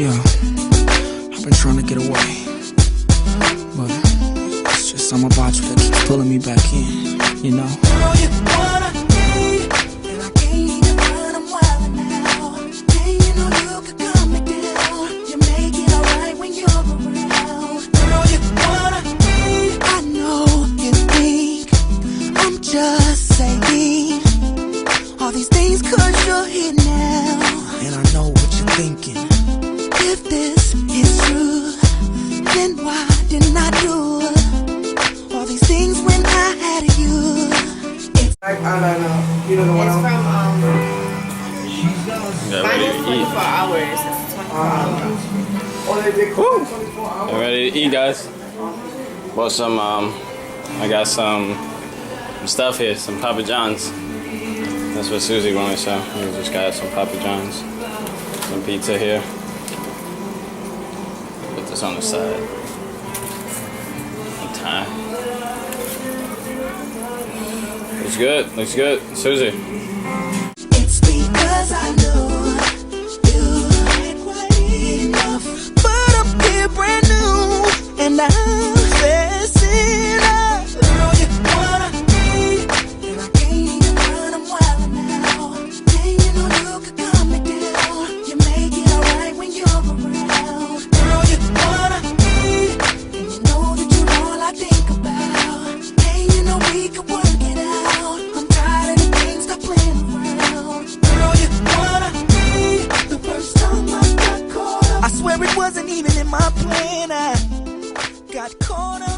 Yeah, I've been trying to get away, but it's just something about you that keeps pulling me back in, you know? Girl, you wanna be, and I can't even run, I'm wildin' now. Hey, you know you could calm me down. You make it alright when you're around. Girl, you wanna be, I know you think I'm just saying all these things 'cause you're here now. And I know what you're thinking. If this is true, then why didn't I do all these things when I had you? It's It's from Got ready to 24 eat. hours. It's 24 hours. I'm ready to eat, guys. Bought some, I got some stuff here, some Papa John's. That's what Susie wanted, so we just got some Papa John's. Some pizza here. Put this on the side. Some time. Looks good, looks good. Susie. It's because I know you ain't quite enough, but I'm here brand new, and I'm messing up. Girl, you wanna be, and I can't even run, I'm wildin' now. Hey, you know you could calm me down. You make it alright when you're around. Girl, you wanna be, and you know that you're all I think about. Hey, you know we could work it out. I'm tired of the things stop playing around. Girl, you wanna be, the first time I got caught up, I swear it wasn't even in my plan. I got caught up.